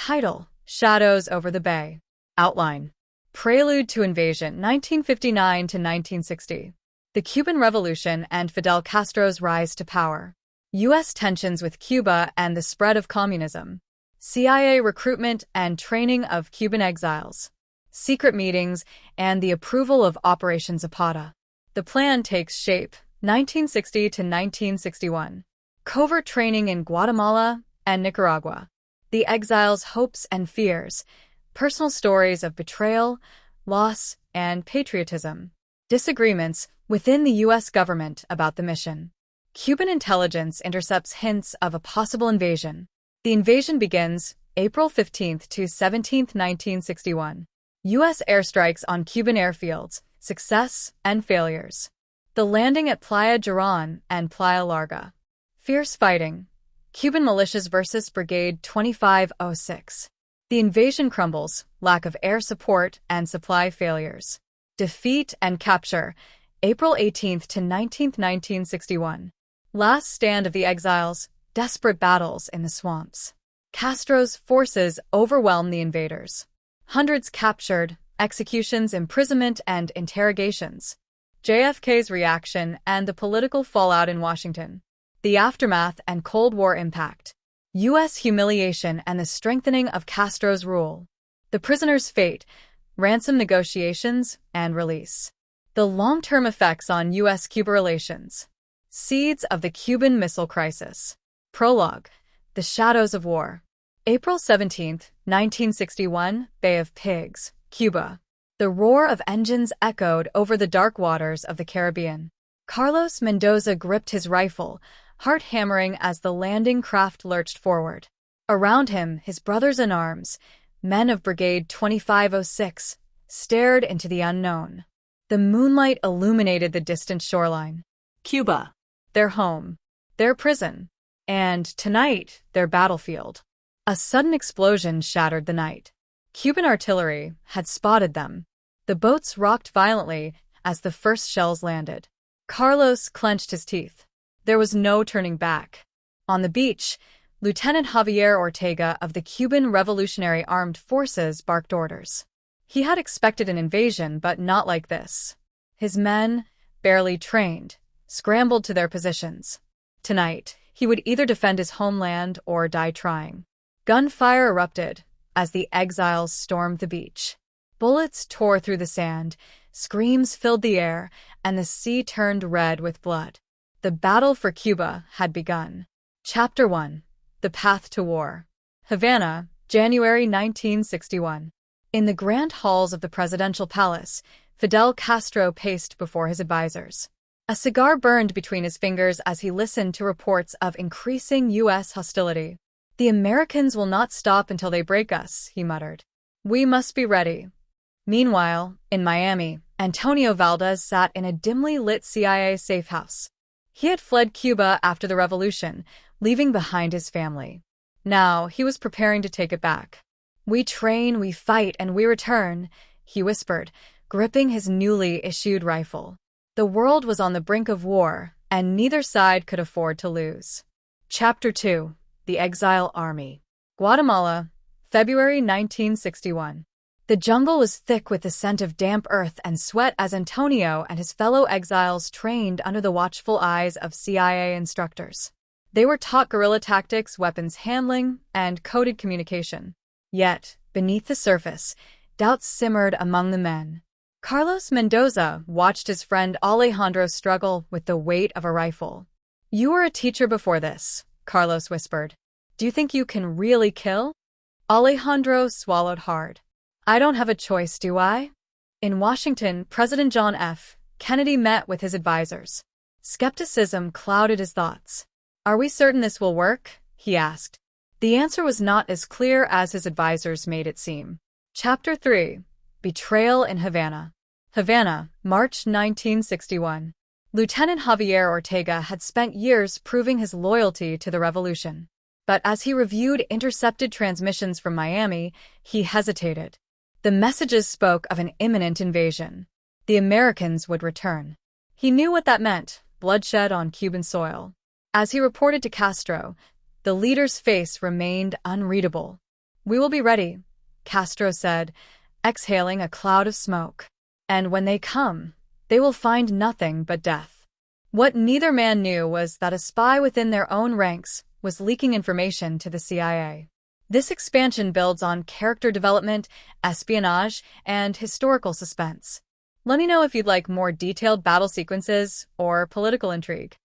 Title: Shadows over the Bay. Outline: Prelude to Invasion, 1959 to 1960. The Cuban Revolution and Fidel Castro's rise to power. U.S. tensions with Cuba and the spread of communism. CIA recruitment and training of Cuban exiles. Secret meetings and the approval of Operation Zapata. The plan takes shape, 1960 to 1961. Covert training in Guatemala and Nicaragua. The exiles' hopes and fears. Personal stories of betrayal, loss, and patriotism. Disagreements within the U.S. government about the mission. Cuban intelligence intercepts hints of a possible invasion. The invasion begins April 15 to 17, 1961. U.S. airstrikes on Cuban airfields, success and failures. The landing at Playa Girón and Playa Larga. Fierce fighting. Cuban militias versus Brigade 2506. The invasion crumbles, lack of air support and supply failures. Defeat and capture, April 18 to 19, 1961. Last stand of the exiles, desperate battles in the swamps. Castro's forces overwhelm the invaders. Hundreds captured, executions, imprisonment, and interrogations. JFK's reaction and the political fallout in Washington. The aftermath and Cold War impact. U.S. humiliation and the strengthening of Castro's rule. The prisoner's fate, ransom negotiations, and release. The long-term effects on U.S.-Cuba relations. Seeds of the Cuban Missile Crisis. Prologue: The Shadows of War. April 17, 1961, Bay of Pigs, Cuba. The roar of engines echoed over the dark waters of the Caribbean. Carlos Mendoza gripped his rifle, heart hammering as the landing craft lurched forward. Around him, his brothers in arms, men of Brigade 2506, stared into the unknown. The moonlight illuminated the distant shoreline. Cuba. Their home. Their prison. And, tonight, their battlefield. A sudden explosion shattered the night. Cuban artillery had spotted them. The boats rocked violently as the first shells landed. Carlos clenched his teeth. There was no turning back. On the beach, Lieutenant Javier Ortega of the Cuban Revolutionary Armed Forces barked orders. He had expected an invasion, but not like this. His men, barely trained, scrambled to their positions. Tonight, he would either defend his homeland or die trying. Gunfire erupted as the exiles stormed the beach. Bullets tore through the sand, screams filled the air, and the sea turned red with blood. The battle for Cuba had begun. Chapter 1: The Path to War. Havana, January 1961. In the grand halls of the presidential palace, Fidel Castro paced before his advisors. A cigar burned between his fingers as he listened to reports of increasing U.S. hostility. "The Americans will not stop until they break us," he muttered. "We must be ready." Meanwhile, in Miami, Antonio Valdez sat in a dimly lit CIA safe house. He had fled Cuba after the revolution, leaving behind his family. Now, he was preparing to take it back. "We train, we fight, and we return," he whispered, gripping his newly issued rifle. The world was on the brink of war, and neither side could afford to lose. Chapter 2: The Exile Army. Guatemala, February 1961. The jungle was thick with the scent of damp earth and sweat as Antonio and his fellow exiles trained under the watchful eyes of CIA instructors. They were taught guerrilla tactics, weapons handling, and coded communication. Yet, beneath the surface, doubts simmered among the men. Carlos Mendoza watched his friend Alejandro struggle with the weight of a rifle. "You were a teacher before this," Carlos whispered. "Do you think you can really kill?" Alejandro swallowed hard. "I don't have a choice, do I?" In Washington, President John F. Kennedy met with his advisors. Skepticism clouded his thoughts. "Are we certain this will work?" he asked. The answer was not as clear as his advisors made it seem. Chapter 3: Betrayal in Havana. Havana, March 1961. Lieutenant Javier Ortega had spent years proving his loyalty to the revolution. But as he reviewed intercepted transmissions from Miami, he hesitated. The messages spoke of an imminent invasion. The Americans would return. He knew what that meant: bloodshed on Cuban soil. As he reported to Castro, the leader's face remained unreadable. "We will be ready," Castro said, exhaling a cloud of smoke. "And when they come, they will find nothing but death." What neither man knew was that a spy within their own ranks was leaking information to the CIA. This expansion builds on character development, espionage, and historical suspense. Let me know if you'd like more detailed battle sequences or political intrigue.